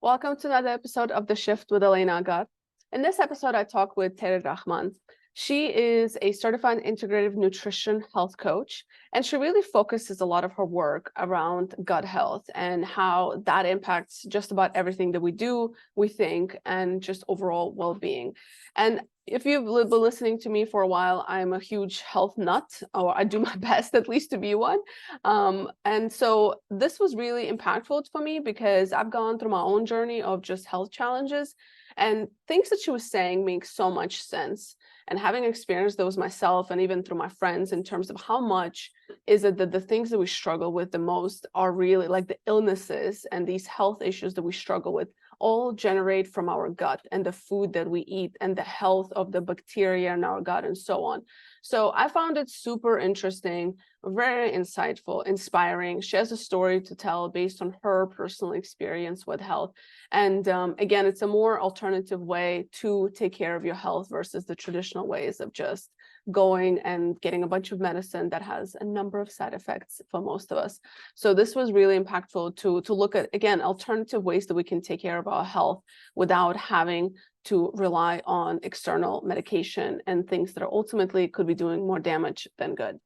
Welcome to another episode of The Shift with Elena Agar. In this episode, I talk with Terri Rahman. She is a certified integrative nutrition health coach, and she really focuses a lot of her work around gut health and how that impacts just about everything that we do, we think, and just overall well-being. And if you've been listening to me for a while, I'm a huge health nut, or I do my best at least to be one. And so this was really impactful for me because I've gone through my own journey of just health challenges, and things that she was saying make so much sense. And having experienced those myself and even through my friends in terms of how much is it that the things that we struggle with the most are really like the illnesses and these health issues that we struggle with all generate from our gut and the food that we eat and the health of the bacteria in our gut and so on. So I found it super interesting, very insightful, inspiring. She has a story to tell based on her personal experience with health. And again, it's a more alternative way to take care of your health versus the traditional ways of just going and getting a bunch of medicine that has a number of side effects for most of us. So this was really impactful to look at, again, alternative ways that we can take care of our health without having to rely on external medication and things that are ultimately could be doing more damage than good.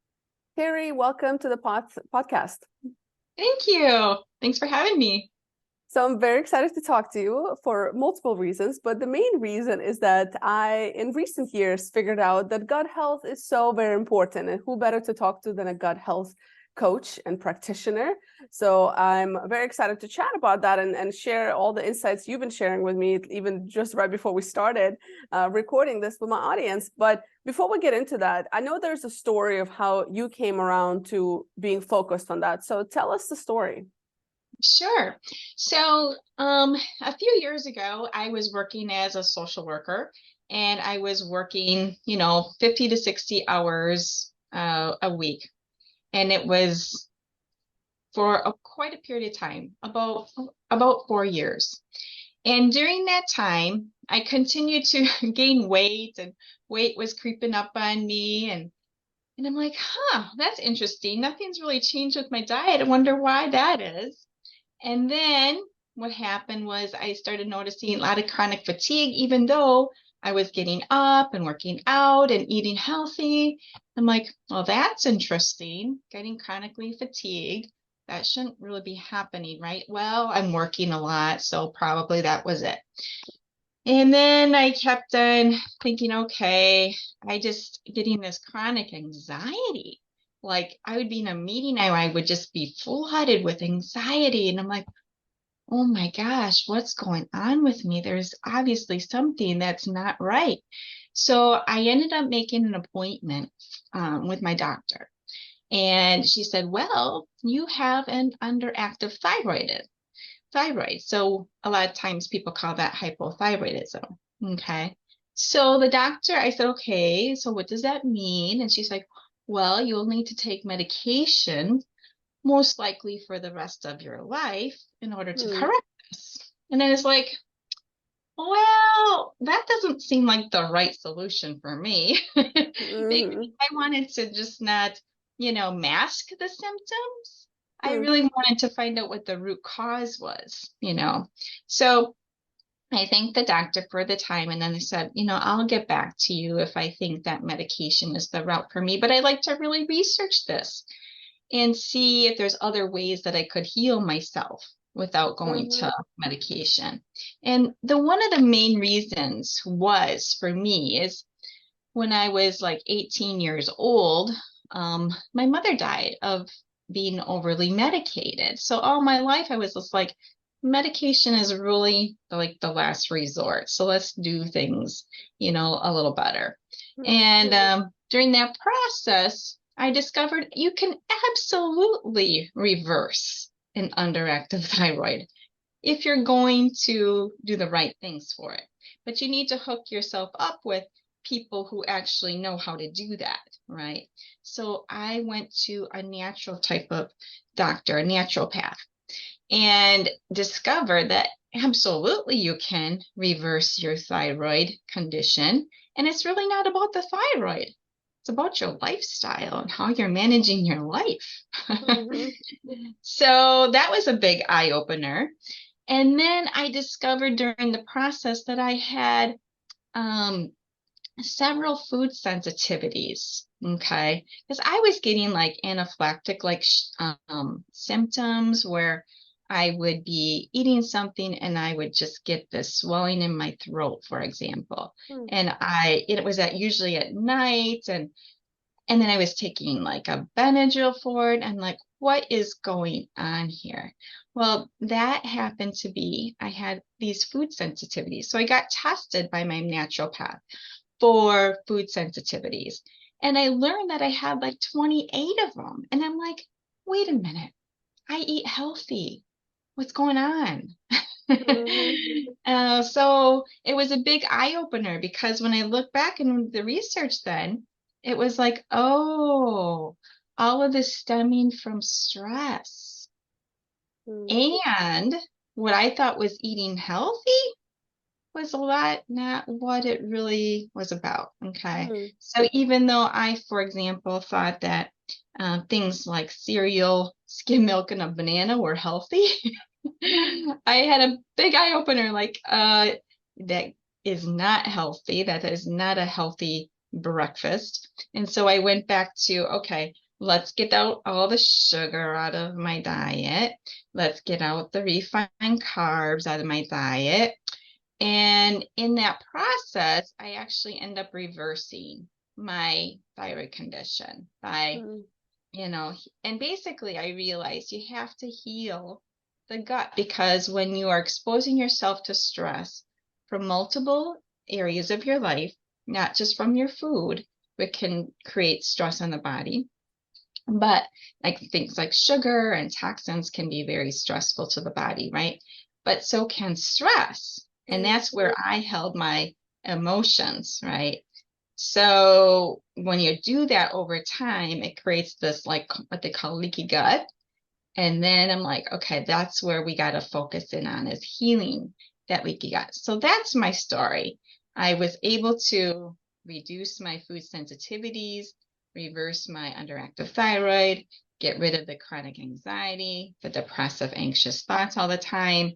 Terri, welcome to the podcast. Thank you. Thanks for having me. So I'm very excited to talk to you for multiple reasons, but the main reason is that I, in recent years, figured out that gut health is so very important, and who better to talk to than a gut health coach and practitioner. So I'm very excited to chat about that and share all the insights you've been sharing with me, even just right before we started recording this with my audience. But before we get into that, I know there's a story of how you came around to being focused on that. So tell us the story. Sure. So a few years ago, I was working as a social worker, and I was working, 50 to 60 hours a week. And it was for quite a period of time, about 4 years. And during that time, I continued to gain weight, and weight was creeping up on me. And I'm like, that's interesting. Nothing's really changed with my diet. I wonder why that is. And then what happened was I started noticing a lot of chronic fatigue, even though I was getting up and working out and eating healthy. I'm like, well, that's interesting. Getting chronically fatigued. That shouldn't really be happening, right? Well, I'm working a lot, so probably that was it. And then I kept on thinking, okay, I just getting this chronic anxiety. Like I would be in a meeting and I would just be flooded with anxiety. And I'm like, oh my gosh, what's going on with me? There's obviously something that's not right. So I ended up making an appointment with my doctor. And she said, well, you have an underactive thyroid. So a lot of times people call that hypothyroidism. Okay. So the doctor, I said, okay, so what does that mean? And she's like, well, you'll need to take medication, most likely for the rest of your life, in order to correct this. And then it's like, well, that doesn't seem like the right solution for me. Maybe I wanted to just not, mask the symptoms. I really wanted to find out what the root cause was, So I thanked the doctor for the time, and then I said, I'll get back to you if I think that medication is the route for me, but I'd like to really research this and see if there's other ways that I could heal myself without going to medication. And one of the main reasons was for me is when I was like 18 years old, my mother died of being overly medicated. So all my life I was just like, medication is really like the last resort. So let's do things, a little better. And during that process, I discovered you can absolutely reverse an underactive thyroid if you're going to do the right things for it. But you need to hook yourself up with people who actually know how to do that, right? So I went to a natural type of doctor, a naturopath, and discovered that absolutely you can reverse your thyroid condition. And it's really not about the thyroid. It's about your lifestyle and how you're managing your life. So that was a big eye-opener. And then I discovered during the process that I had several food sensitivities. Okay. Because I was getting like anaphylactic like symptoms where I would be eating something and I would just get this swelling in my throat, for example. Hmm. And it was usually at night, and then I was taking like a Benadryl for it. And like, what is going on here? Well, that happened to be, I had these food sensitivities. So I got tested by my naturopath for food sensitivities. And I learned that I had like 28 of them. And I'm like, wait a minute, I eat healthy. What's going on? Mhm. So it was a big eye opener because when I look back in the research, then it was like, oh, all of this stemming from stress. Mm. And what I thought was eating healthy was a lot not what it really was about. Okay. Mm. So even though I, for example, thought that things like cereal, skim milk, and a banana were healthy, I had a big eye opener like, that is not healthy. That is not a healthy breakfast. And so I went back to, okay, let's get out all the sugar out of my diet. Let's get out the refined carbs out of my diet. And in that process, I actually end up reversing my thyroid condition by, Mm. you know, and basically I realized you have to heal the gut because when you are exposing yourself to stress from multiple areas of your life, not just from your food, which can create stress on the body, but like things like sugar and toxins can be very stressful to the body, right? But so can stress. And Mm. that's where I held my emotions, right? So when you do that over time, it creates this like what they call leaky gut. And then I'm like, okay, that's where we got to focus in on is healing that leaky gut. So that's my story. I was able to reduce my food sensitivities, reverse my underactive thyroid, get rid of the chronic anxiety, the depressive, anxious thoughts all the time,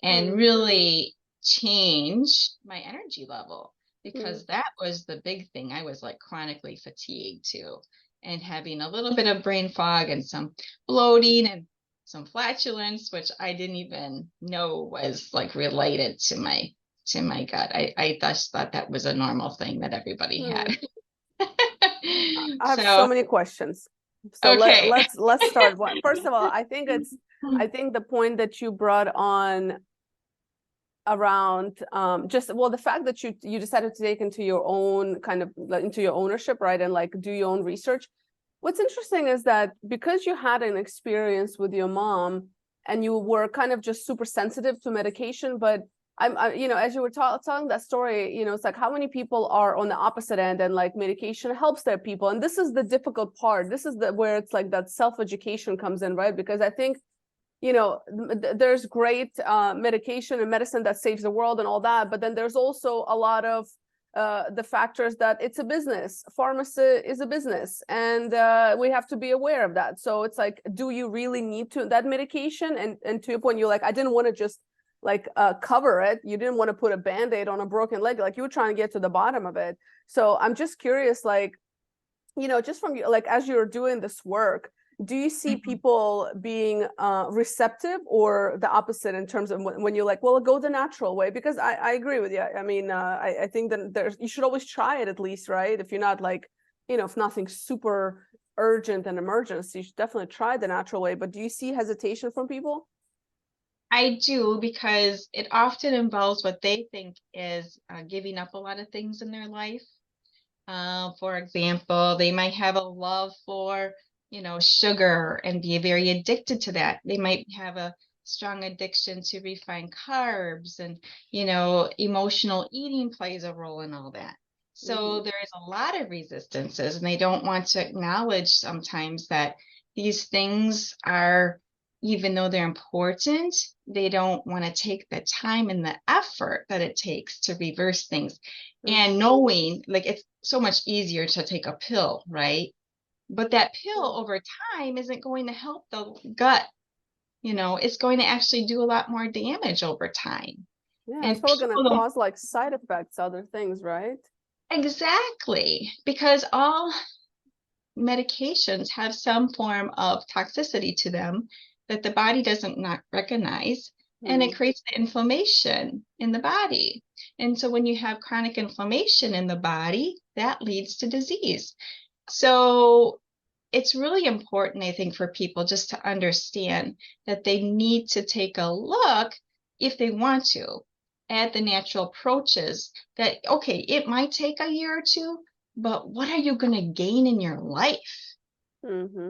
and Mm. really change my energy level Mm. because that was the big thing. I was like chronically fatigued too, and having a little bit of brain fog and some bloating and some flatulence, which I didn't even know was like related to my gut. I just thought that was a normal thing that everybody Mm. had. I have so So, many questions. So okay. let's start. First of all, I think the point that you brought on around just well the fact that you decided to take into your own kind of into your ownership, right, and like do your own research. What's interesting is that because you had an experience with your mom and you were kind of just super sensitive to medication, but you know, as you were telling that story, you know, it's like how many people are on the opposite end and like medication helps their people, and this is the difficult part. This is the where it's like that self-education comes in, right? Because I think, you know, there's great medication and medicine that saves the world and all that, but then there's also a lot of the factors that it's a business. Pharmacy is a business, and we have to be aware of that. So it's like, do you really need that medication? And to your point, you're like, I didn't want to just like cover it. You didn't want to put a band-aid on a broken leg. Like you were trying to get to the bottom of it. So I'm just curious, like, you know, just from like as you're doing this work, do you see people being receptive or the opposite in terms of when you're like, well, go the natural way? Because I agree with you. I mean, I think that you should always try it at least, right? If you're not like, you know, if nothing's super urgent and emergency, you should definitely try the natural way. But do you see hesitation from people? I do because it often involves what they think is giving up a lot of things in their life. For example, they might have a love for, you know, sugar and be very addicted to that. They might have a strong addiction to refined carbs and, you know, emotional eating plays a role in all that. So Mm-hmm. there is a lot of resistances, and they don't want to acknowledge sometimes that these things are, even though they're important, they don't want to take the time and the effort that it takes to reverse things. And knowing like it's so much easier to take a pill, right? But that pill over time isn't going to help the gut it's going to actually do a lot more damage over time. Yeah, it's And probably going people to don't cause like side effects, other things, right? exactly, because all medications have some form of toxicity to them that the body doesn't not recognize, and it Hmm. creates the inflammation in the body. And so when you have chronic inflammation in the body, that leads to disease. So it's really important, I think, for people just to understand that they need to take a look, if they want to, at the natural approaches that, okay, it might take a year or two, but what are you going to gain in your life? Hmm.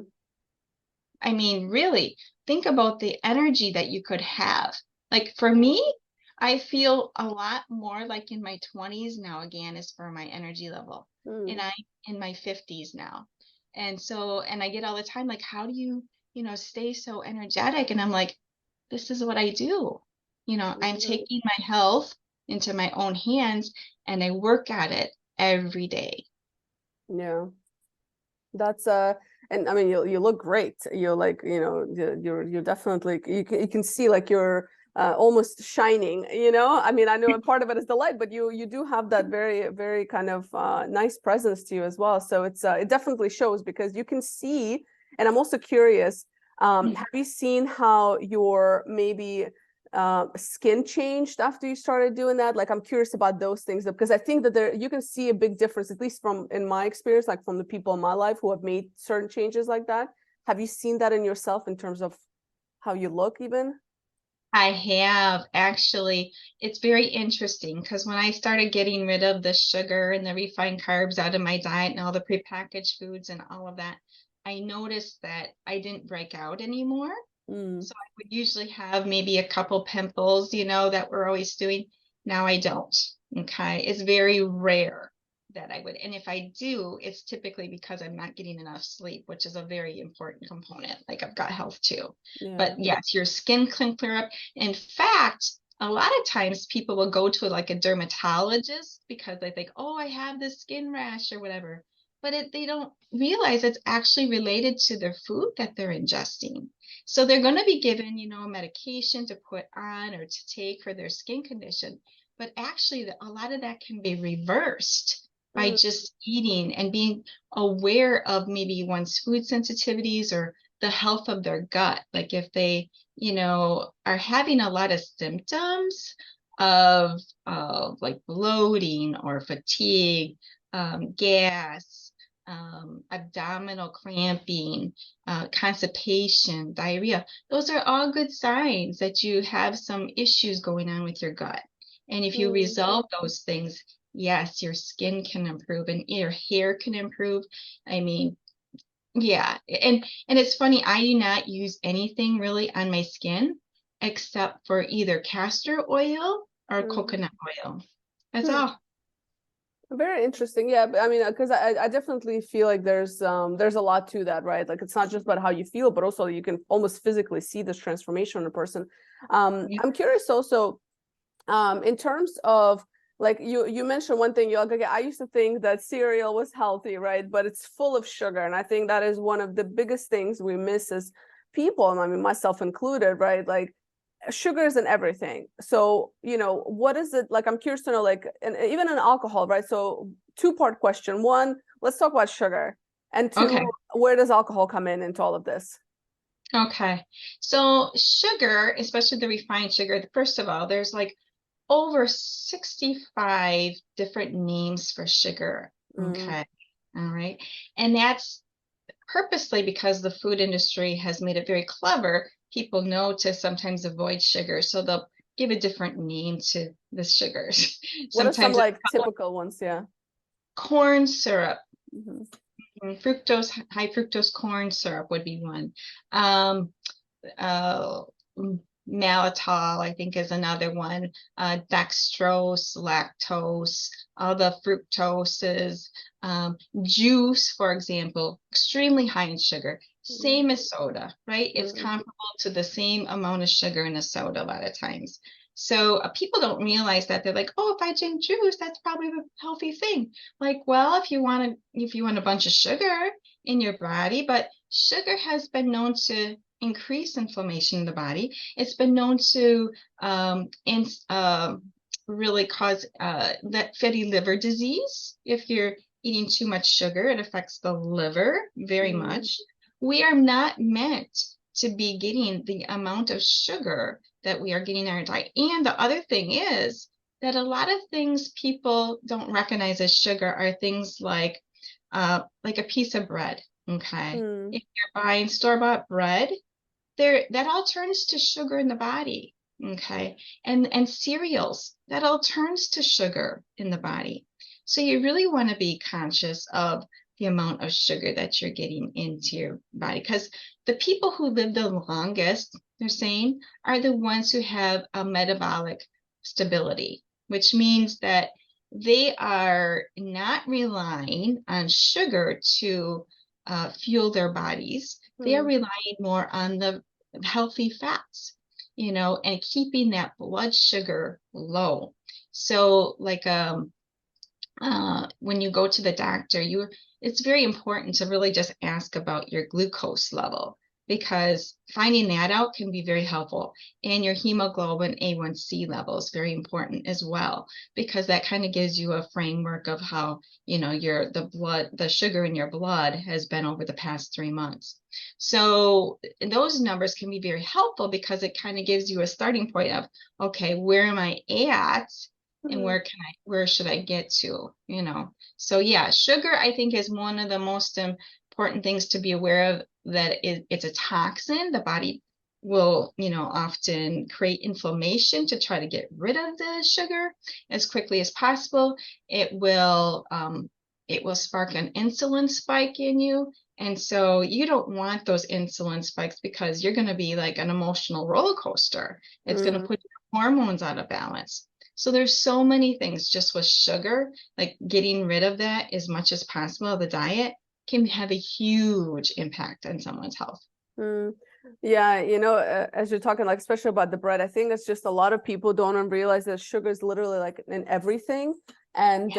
I mean, really, think about the energy that you could have. Like for me, I feel a lot more like in my 20s now, again, as for my energy level. And Mm. I'm in my 50s now. And so, and I get all the time, like, how do you, stay so energetic? And I'm like, this is what I do. I'm Hmm. taking my health into my own hands and I work at it every day. Yeah. That's and I mean you look great. You're like, you're definitely you can see like you're almost shining, I mean, I know a part of it is the light, but you do have that very, very kind of nice presence to you as well. So it definitely shows because you can see, and I'm also curious, have you seen how your maybe skin changed after you started doing that? Like, I'm curious about those things because I think that you can see a big difference, at least from in my experience, like from the people in my life who have made certain changes like that. Have you seen that in yourself in terms of how you look even? I have actually. It's very interesting because when I started getting rid of the sugar and the refined carbs out of my diet and all the prepackaged foods and all of that, I noticed that I didn't break out anymore. Mm. So I would usually have maybe a couple pimples, that we're always doing. Now I don't. Okay. It's very rare that I would. And if I do, it's typically because I'm not getting enough sleep, which is a very important component. Like I've got health too. Yeah. But yes, your skin can clear up. In fact, a lot of times people will go to like a dermatologist because they think, oh, I have this skin rash or whatever. But they don't realize it's actually related to their food that they're ingesting. So they're going to be given, a medication to put on or to take for their skin condition. But actually, a lot of that can be reversed by Mm. just eating and being aware of maybe one's food sensitivities or the health of their gut. Like if they, are having a lot of symptoms of like bloating or fatigue, gas, abdominal cramping, constipation, diarrhea. Those are all good signs that you have some issues going on with your gut. And if you Mm. resolve those things, yes, your skin can improve and your hair can improve. I mean, yeah. And it's funny, I do not use anything really on my skin except for either castor oil or Mm. coconut oil. That's Hmm. all. Very interesting. Yeah, I mean, because I definitely feel like there's a lot to that, right? Like it's not just about how you feel, but also you can almost physically see this transformation in a person. Yeah. I'm curious also, in terms of like you mentioned one thing, you're like, okay, I used to think that cereal was healthy, right? But it's full of sugar. And I think that is one of the biggest things we miss as people, and I mean myself included, right? Like sugars and everything. So, what is it like? I'm curious to know, like, and even in alcohol, right? So, two-part question. One, let's talk about sugar. And two, Okay. where does alcohol come in into all of this? Okay. So sugar, especially the refined sugar, first of all, there's like over 65 different names for sugar. Mm. Okay. All right. And that's purposely because the food industry has made it very clever. People know to sometimes avoid sugar. So they'll give a different name to the sugars. What are some Sometimes like typical ones? Yeah. corn syrup, Hmm. fructose, high fructose corn syrup would be one. Um, uh, Maltitol, I think, is another one. Dextrose, lactose, all the fructoses. Juice, for example, extremely high in sugar. Same as soda, right? It's Mm. comparable to the same amount of sugar in a soda a lot of times. So people don't realize that. They're like, oh, if I drink juice, that's probably a healthy thing. Like, well, if you want a bunch of sugar in your body, but sugar has been known to increase inflammation in the body. It's been known to really cause that fatty liver disease. If you're eating too much sugar, it affects the liver very much. We are not meant to be getting the amount of sugar that we are getting in our diet. And the other thing is that a lot of things people don't recognize as sugar are things like a piece of bread. Okay. If you're buying store-bought bread, that all turns to sugar in the body. Okay. And cereals, that all turns to sugar in the body. So you really want to be conscious of the amount of sugar that you're getting into your body, because the people who live the longest, they're saying, are the ones who have a metabolic stability, which means that they are not relying on sugar to fuel their bodies. They are relying more on the healthy fats, and keeping that blood sugar low. So like when you go to the doctor, it's very important to really just ask about your glucose level, because finding that out can be very helpful. And your hemoglobin A1C level is very important as well, because that kind of gives you a framework of how, the sugar in your blood has been over the past 3 months. So those numbers can be very helpful, because it kind of gives you a starting point of, okay, where am I at? And where should I get to, So yeah, sugar, I think, is one of the most important things to be aware of, that it's a toxin. The body will, often create inflammation to try to get rid of the sugar as quickly as possible. It will spark an insulin spike in you. And so you don't want those insulin spikes, because you're going to be like an emotional roller coaster. It's going to put your hormones out of balance. So there's so many things just with sugar, like getting rid of that as much as possible. The diet can have a huge impact on someone's health. Yeah, as you're talking, like, especially about the bread, I think it's just a lot of people don't realize that sugar is literally like in everything. And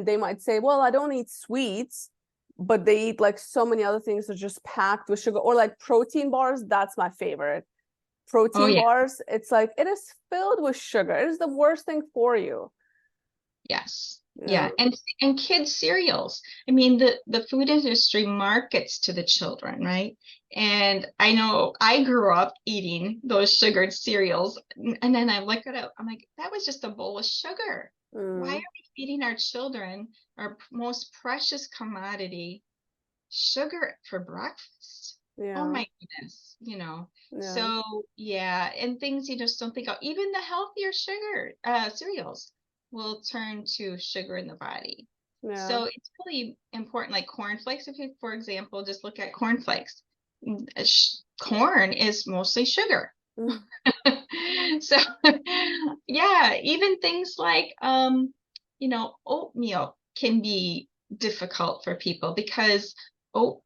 they might say, well, I don't eat sweets, but they eat like so many other things that are just packed with sugar, or like protein bars. That's my favorite. Protein bars, it's like, it is filled with sugar. It is the worst thing for you. Yes. Yeah. And kids cereals. I mean, the food industry markets to the children, right? And I know I grew up eating those sugared cereals, and then I look at it, I'm like, that was just a bowl of sugar. Why are we feeding our children our most precious commodity, sugar, for breakfast? Oh my goodness, So yeah, and things you just don't think of. Even the healthier sugar cereals will turn to sugar in the body. So it's really important, like cornflakes. If you, for example, just look at cornflakes, corn is mostly sugar. So yeah, even things like oatmeal can be difficult for people, because oats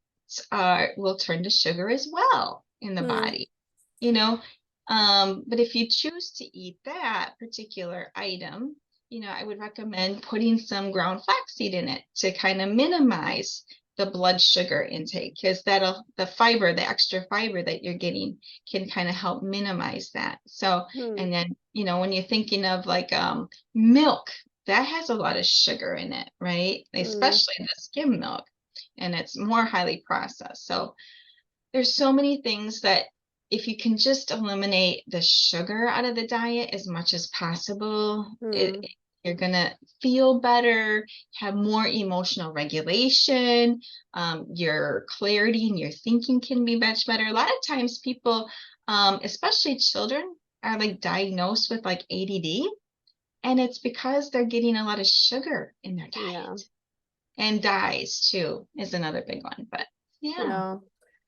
will turn to sugar as well in the body, but if you choose to eat that particular item, I would recommend putting some ground flaxseed in it to kind of minimize the blood sugar intake, because the extra fiber that you're getting can kind of help minimize that. So, and then, when you're thinking of like milk, that has a lot of sugar in it, right? Especially the skim milk, and it's more highly processed. So there's so many things that if you can just eliminate the sugar out of the diet as much as possible, you're going to feel better, have more emotional regulation, your clarity and your thinking can be much better. A lot of times people, especially children, are like diagnosed with like ADD, and it's because they're getting a lot of sugar in their diet. And dyes too is another big one, but yeah.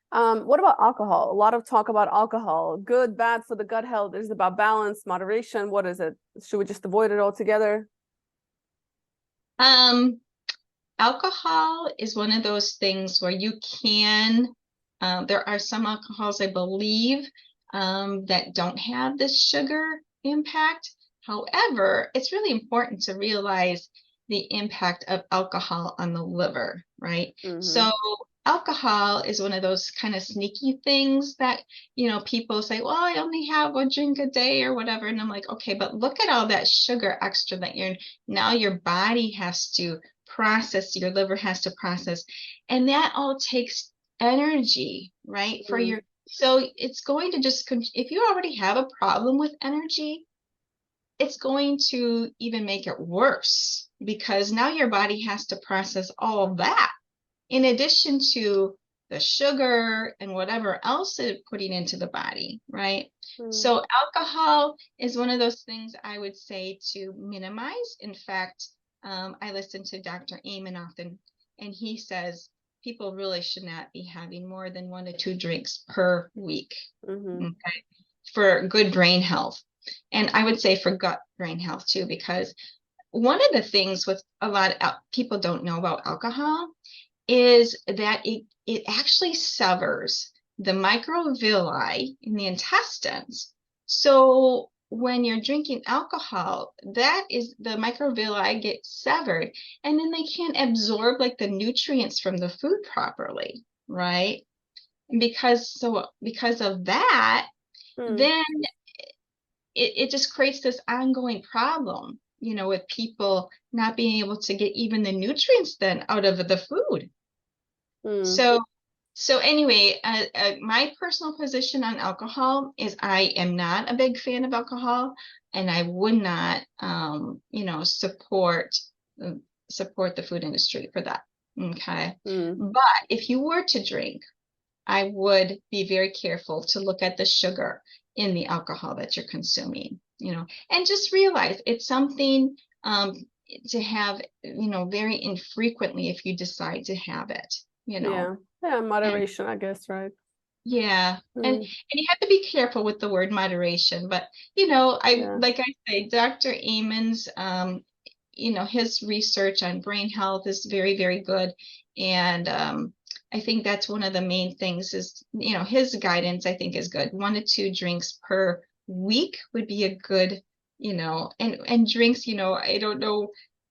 What about alcohol? A lot of talk about alcohol, good, bad for the gut health. Is it about balance, moderation? What is it? Should we just avoid it altogether? Alcohol is one of those things where you can, there are some alcohols, I believe, that don't have this sugar impact. However, it's really important to realize the impact of alcohol on the liver, right? So alcohol is one of those kind of sneaky things that, people say, well, I only have a drink a day or whatever. And I'm like, okay, but look at all that sugar extra that now your body has to process, your liver has to process. And that all takes energy, right? So it's going to if you already have a problem with energy, it's going to even make it worse because now your body has to process all of that in addition to the sugar and whatever else it's putting into the body, right? So alcohol is one of those things I would say to minimize. In fact, I listen to Dr. Amen often, and he says people really should not be having more than 1 to 2 drinks per week, okay, for good brain health. And I would say for gut brain health too, because one of the things with a lot of people don't know about alcohol is that it actually severs the microvilli in the intestines. So when you're drinking alcohol, that is the microvilli get severed, and then they can't absorb like the nutrients from the food properly, right? And because of that, then it just creates this ongoing problem, with people not being able to get even the nutrients then out of the food. So anyway, my personal position on alcohol is I am not a big fan of alcohol, and I would not, support the food industry for that. Okay. But if you were to drink, I would be very careful to look at the sugar in the alcohol that you're consuming, and just realize it's something to have, very infrequently if you decide to have it, Yeah, moderation, I guess, right? Yeah. And you have to be careful with the word moderation, but like I say, Dr. Amen's his research on brain health is very, very good. And I think that's one of the main things is, his guidance, I think, is good. 1 to 2 drinks per week would be a good, and drinks, I don't know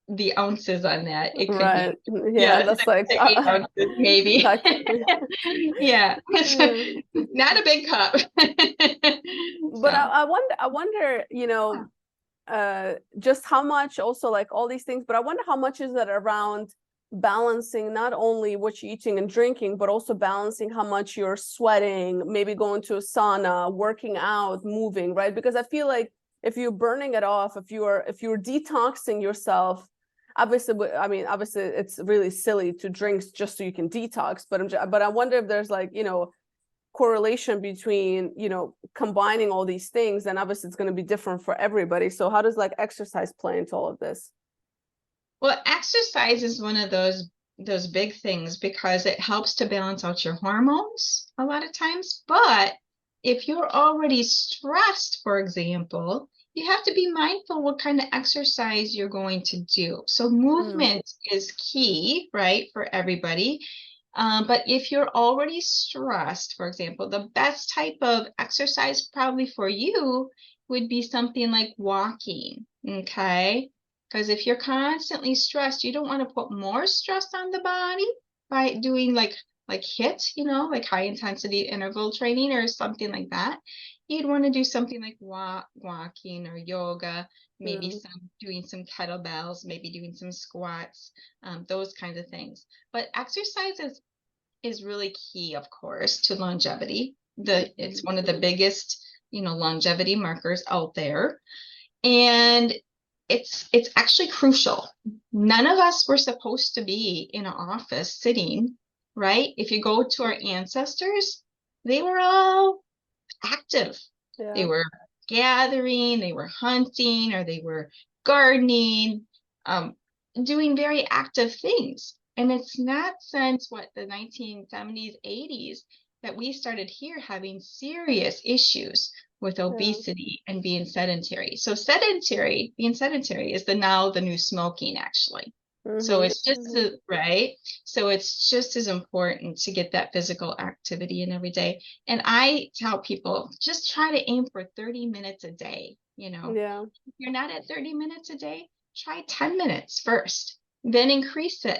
the ounces on that. It could be, that's 6 like to 8 ounces, maybe. Yeah. Not a big cup. But I wonder, just how much also like all these things, but I wonder how much is that around balancing not only what you're eating and drinking, but also balancing how much you're sweating, maybe going to a sauna, working out, moving, right? Because I feel like if you're burning it off, if you're detoxing yourself, obviously it's really silly to drink just so you can detox, but I wonder if there's like, correlation between, combining all these things, and obviously it's going to be different for everybody. So how does like exercise play into all of this? Well, exercise is one of those big things because it helps to balance out your hormones a lot of times. But if you're already stressed, for example, you have to be mindful what kind of exercise you're going to do. So movement is key, right, for everybody. But if you're already stressed, for example, the best type of exercise probably for you would be something like walking, okay? Because if you're constantly stressed, you don't want to put more stress on the body by doing like HIIT, like high intensity interval training or something like that. You'd want to do something like walking or yoga, maybe doing some kettlebells, maybe doing some squats, those kinds of things. But exercise is really key, of course, to longevity. It's one of the biggest, longevity markers out there. And it's actually crucial. None of us were supposed to be in an office sitting, right? If you go to our ancestors, they were all active. They were gathering, they were hunting, or they were gardening, doing very active things. And it's not since the 1970s, 80s that we started here having serious issues with obesity and being sedentary. So being sedentary is now the new smoking, actually. So it's just right. So it's just as important to get that physical activity in every day. And I tell people, just try to aim for 30 minutes a day. If you're not at 30 minutes a day, try 10 minutes first. then increase it,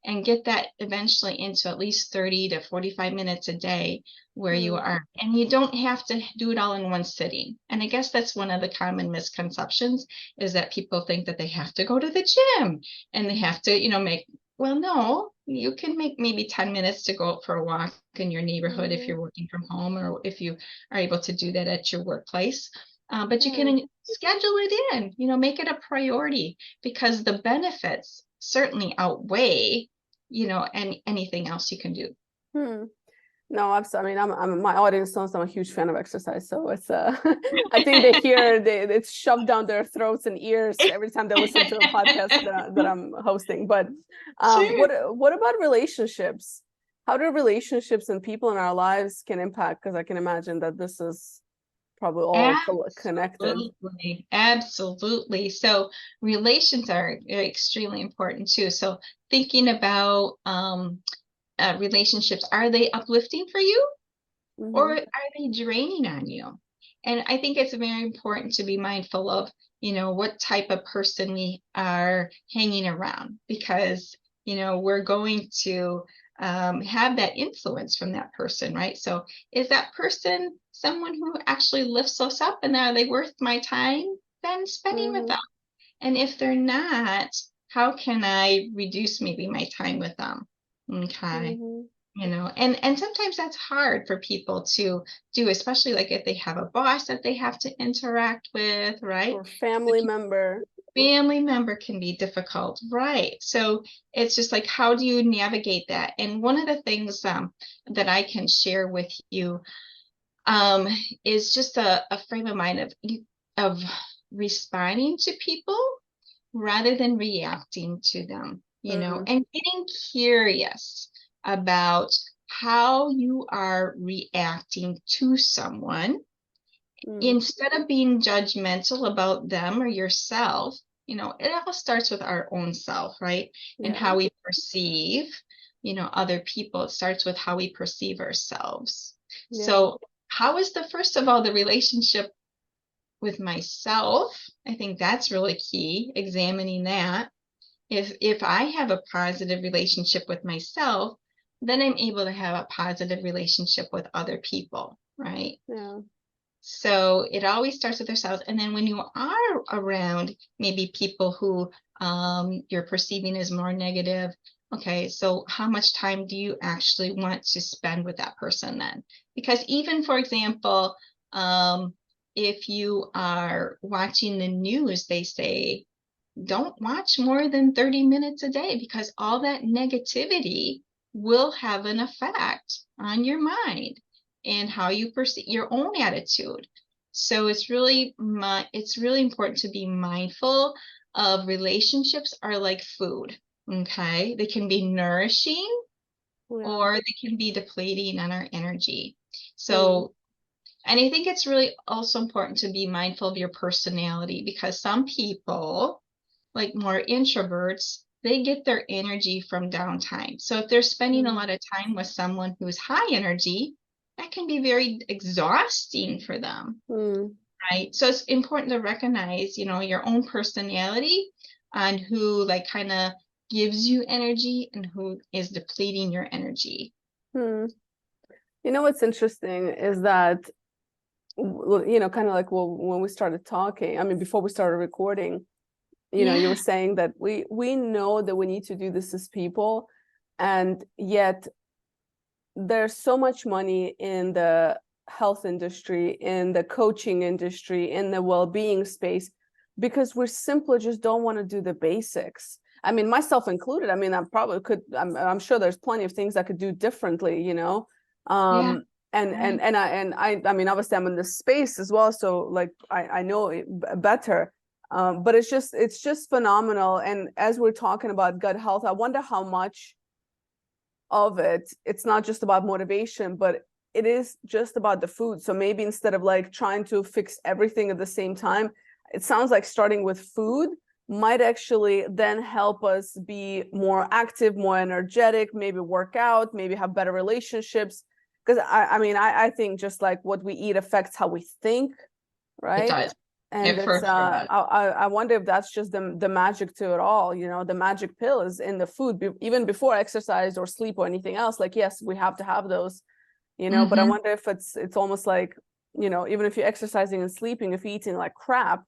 and get that eventually into at least 30 to 45 minutes a day where you are. And you don't have to do it all in one sitting. And I guess that's one of the common misconceptions, is that people think that they have to go to the gym and they have to, well, no, you can make maybe 10 minutes to go out for a walk in your neighborhood if you're working from home, or if you are able to do that at your workplace. But you can schedule it in, make it a priority, because the benefits certainly outweigh, anything else you can do. No, absolutely. I mean, I'm my audience knows I'm a huge fan of exercise, so it's I think they hear it's shoved down their throats and ears every time they listen to a podcast that I'm hosting. But Sure. what about relationships? How do relationships and people in our lives can impact? Because I can imagine that this is probably all connected. Absolutely. So relations are extremely important too. So thinking about relationships, are they uplifting for you, or are they draining on you? And I think it's very important to be mindful of, what type of person we are hanging around, because, we're going to have that influence from that person, right? So is that person someone who actually lifts us up, and are they worth my time then spending with them? And if they're not, how can I reduce maybe my time with them? Okay. And sometimes that's hard for people to do, especially like if they have a boss that they have to interact with, right? Or family member. Family member can be difficult, right? So it's just like, how do you navigate that? And one of the things that I can share with you is just a frame of mind of responding to people rather than reacting to them, and getting curious about how you are reacting to someone, instead of being judgmental about them or yourself. It all starts with our own self, right? And how we perceive, other people. It starts with how we perceive ourselves. So how is first of all, the relationship with myself? I think that's really key, examining that. If I have a positive relationship with myself, then I'm able to have a positive relationship with other people, right? So it always starts with ourselves. And then when you are around maybe people who you're perceiving as more negative, okay, so how much time do you actually want to spend with that person then? Because even, for example, if you are watching the news, they say, don't watch more than 30 minutes a day, because all that negativity will have an effect on your mind and how you perceive your own attitude. So it's really important to be mindful of relationships are like food. Okay, they can be nourishing or they can be depleting on our energy. So and I think it's really also important to be mindful of your personality, because some people, like more introverts, they get their energy from downtime. So if they're spending a lot of time with someone who's high energy, that can be very exhausting for them, right? So it's important to recognize, your own personality and who like kind of gives you energy and who is depleting your energy. What's interesting is that, kind of like, when we started talking, I mean, before we started recording, you were saying that we know that we need to do this as people, and yet there's so much money in the health industry, in the coaching industry, in the well-being space, because we simply just don't want to do the basics. I mean, myself included. I mean, I probably could. I'm sure there's plenty of things I could do differently. And I mean, obviously I'm in this space as well, so like I know it better. But it's just phenomenal. And as we're talking about gut health, I wonder how much of it's not just about motivation, but it is just about the food. So maybe instead of like trying to fix everything at the same time, it sounds like starting with food might actually then help us be more active, more energetic, maybe work out, maybe have better relationships. Because I mean, I think just like what we eat affects how we think, right? It does. And For it's sure. I wonder if that's just the magic to it all, you know, the magic pill is in the food, even before exercise or sleep or anything else. Like, yes, we have to have those, you know, but I Hmm. wonder if it's almost like, you know, even if you're exercising and sleeping, if you're eating like crap,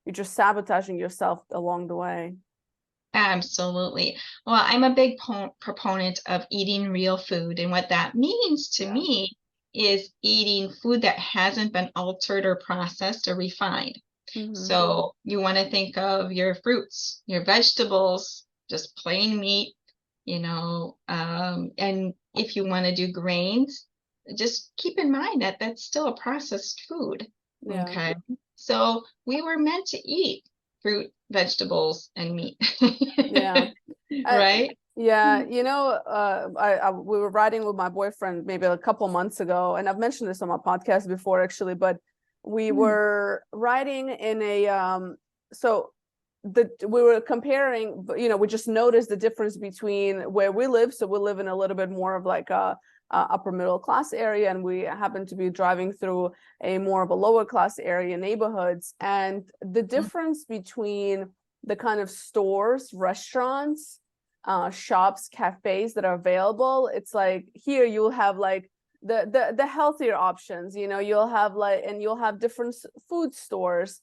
you're just sabotaging yourself along the way. Absolutely. Well, I'm a big proponent of eating real food. And what that means to Yeah. me is eating food that hasn't been altered or processed or refined. Mm-hmm. So you want to think of your fruits, your vegetables, just plain meat, and if you want to do grains, just keep in mind that that's still a processed food. Yeah. Okay. So we were meant to eat fruit, vegetables, and meat. Yeah. Right? Yeah, you know, we were riding with my boyfriend maybe a couple months ago, and I've mentioned this on my podcast before actually, but we Mm, were riding in a so we were comparing, you know, we just noticed the difference between where we live. So we live in a little bit more of like a upper middle class area, and we happen to be driving through a more of a lower class area neighborhoods, and the mm, difference between the kind of stores, restaurants, shops, cafes that are available. It's like here you'll have like the healthier options, you know, you'll have like, and you'll have different food stores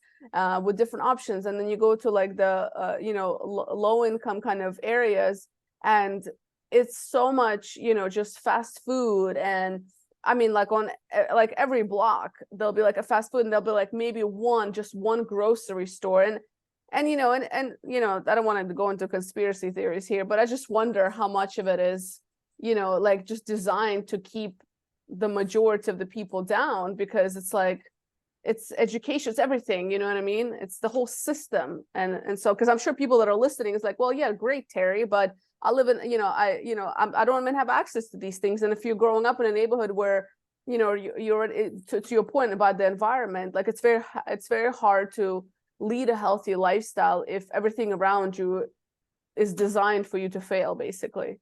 with different options, and then you go to like the you know, low income kind of areas, and it's so much, you know, just fast food. And I mean, like on like every block there'll be like a fast food, and there'll be like maybe just one grocery store. And you know, and you know, I don't want to go into conspiracy theories here, but I just wonder how much of it is, you know, like just designed to keep the majority of the people down, because it's like it's education, it's everything, you know what I mean? It's the whole system. And so, because I'm sure people that are listening is like, well, yeah, great, Terri, but I live in, you know, I don't even have access to these things. And if you're growing up in a neighborhood where, you know, you're to your point about the environment, like it's very hard to lead a healthy lifestyle if everything around you is designed for you to fail, basically.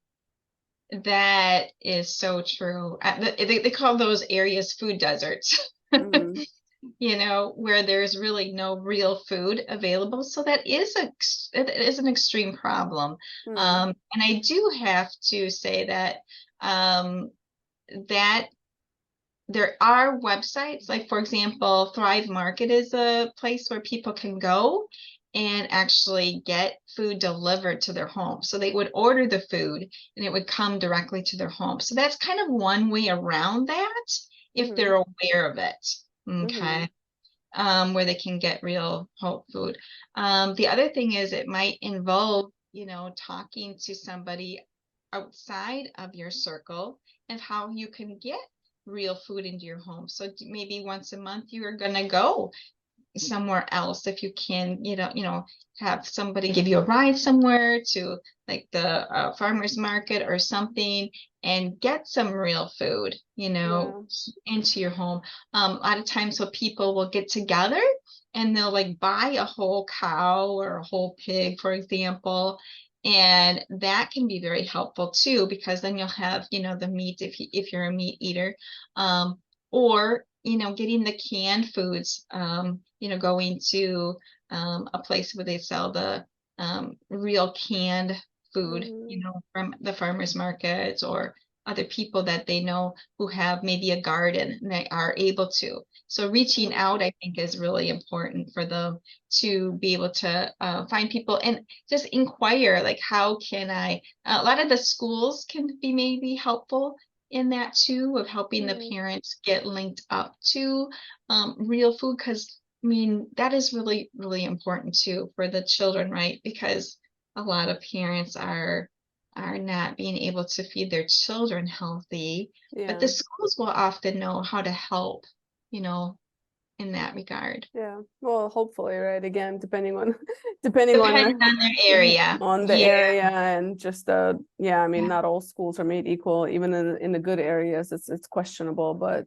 that is so true. They call those areas food deserts. Mm-hmm. Where there's really no real food available. So it is an extreme problem. Mm-hmm. And I do have to say that um, that there are websites, like for example, Thrive Market is a place where people can go and actually get food delivered to their home. So they would order the food and it would come directly to their home. So that's kind of one way around that if Mm-hmm. they're aware of it. Mm-hmm. Okay. Where they can get real whole food. The other thing is it might involve, talking to somebody outside of your circle and how you can get real food into your home. So maybe once a month you are going to go somewhere else if you can, have somebody give you a ride somewhere to like the farmer's market or something and get some real food, Yeah. into your home. A lot of times so people will get together and they'll like buy a whole cow or a whole pig, for example. And that can be very helpful too, because then you'll have, the meat if you're a meat eater. Or getting the canned foods, going to a place where they sell the real canned food, Mm-hmm. from the farmers markets or other people that they know who have maybe a garden and they are able to. So reaching out, I think, is really important for them to be able to find people and just inquire, like, how can a lot of the schools can be maybe helpful in that too, of helping the Mm-hmm. parents get linked up to real food. Because I mean, that is really, really important too for the children, right? Because a lot of parents are not being able to feed their children healthy, but the Yeah. schools will often know how to help, you know, in that regard. Yeah. Well, hopefully, right? Again, depending Depending on their area. on the Yeah. area, and just yeah, I mean, not all schools are made equal. Even in the good areas, it's questionable, but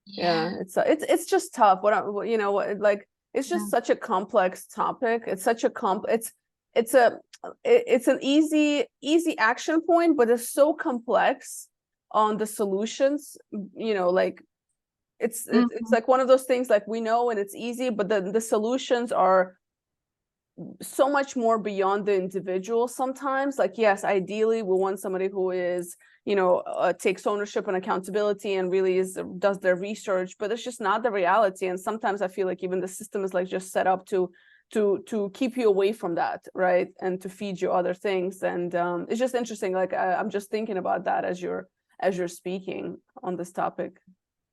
yeah, Yeah. it's just tough. You know, like it's Yeah. just such a complex topic. It's such a it's a it's an easy action point, but it's so complex on the solutions, you know, like It's like one of those things, like we know and it's easy, but the solutions are so much more beyond the individual sometimes. Like, yes, ideally we want somebody who is, takes ownership and accountability and really does their research, but it's just not the reality. And sometimes I feel like even the system is like just set up to keep you away from that, right? And to feed you other things. And it's just interesting. Like I'm just thinking about that as you're speaking on this topic.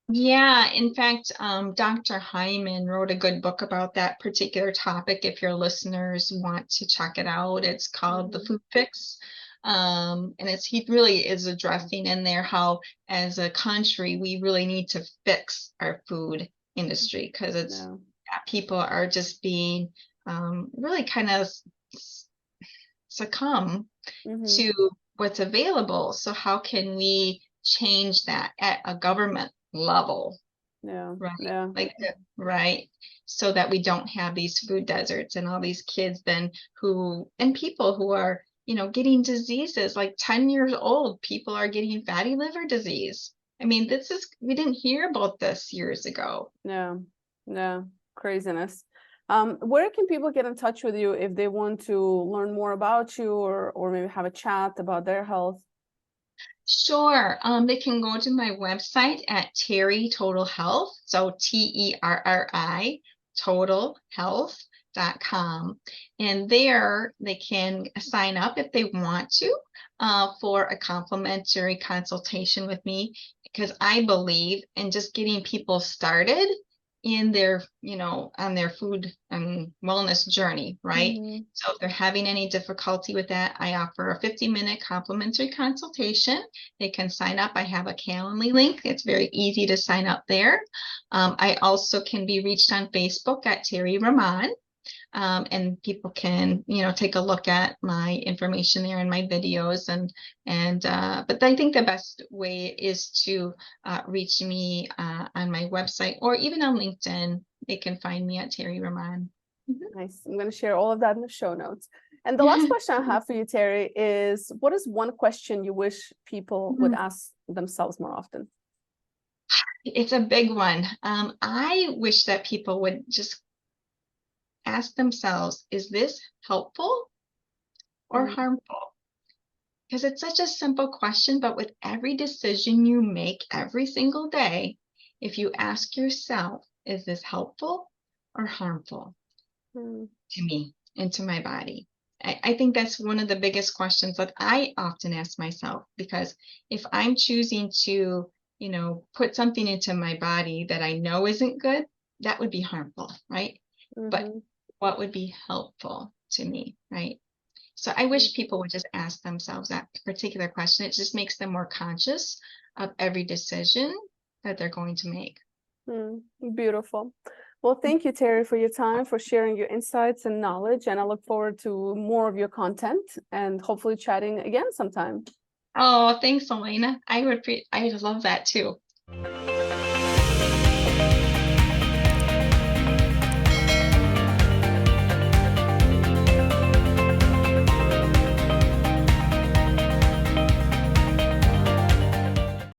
Yeah, in fact, Dr. Hyman wrote a good book about that particular topic. If your listeners want to check it out, it's called The Food Fix. And he really is addressing in there how, as a country, we really need to fix our food industry, because people are just being really kind of succumb to what's available. So how can we change that at a government level? Right, so that we don't have these food deserts and all these kids then and people who are getting diseases. Like 10 years old people are getting fatty liver disease. I mean, we didn't hear about this years ago. Craziness. Where can people get in touch with you if they want to learn more about you, or maybe have a chat about their health? Sure. They can go to my website at Terri Total Health. So TERRI totalhealth.com. And there they can sign up if they want to for a complimentary consultation with me, because I believe in just getting people started in their, on their food and wellness journey, right? So if they're having any difficulty with that, I offer a 50-minute complimentary consultation. They can sign up. I have a Calendly link. It's very easy to sign up there. I also can be reached on Facebook at Terri Rahman. And people can, take a look at my information there and my videos, but I think the best way is to reach me on my website, or even on LinkedIn. They can find me at Terri Rahman. Nice. I'm going to share all of that in the show notes. And the last question I have for you, Terri, is what is one question you wish people would ask themselves more often? It's a big one. I wish that people would just ask themselves, is this helpful or harmful? Because it's such a simple question, but with every decision you make every single day, if you ask yourself, is this helpful or harmful to me and to my body? I think that's one of the biggest questions that I often ask myself, because if I'm choosing to, put something into my body that I know isn't good, that would be harmful, right? But what would be helpful to me, right? So I wish people would just ask themselves that particular question. It just makes them more conscious of every decision that they're going to make. Beautiful. Well, thank you, Terri, for your time, for sharing your insights and knowledge. And I look forward to more of your content and hopefully chatting again sometime. Oh, thanks, Elena. I would love that too.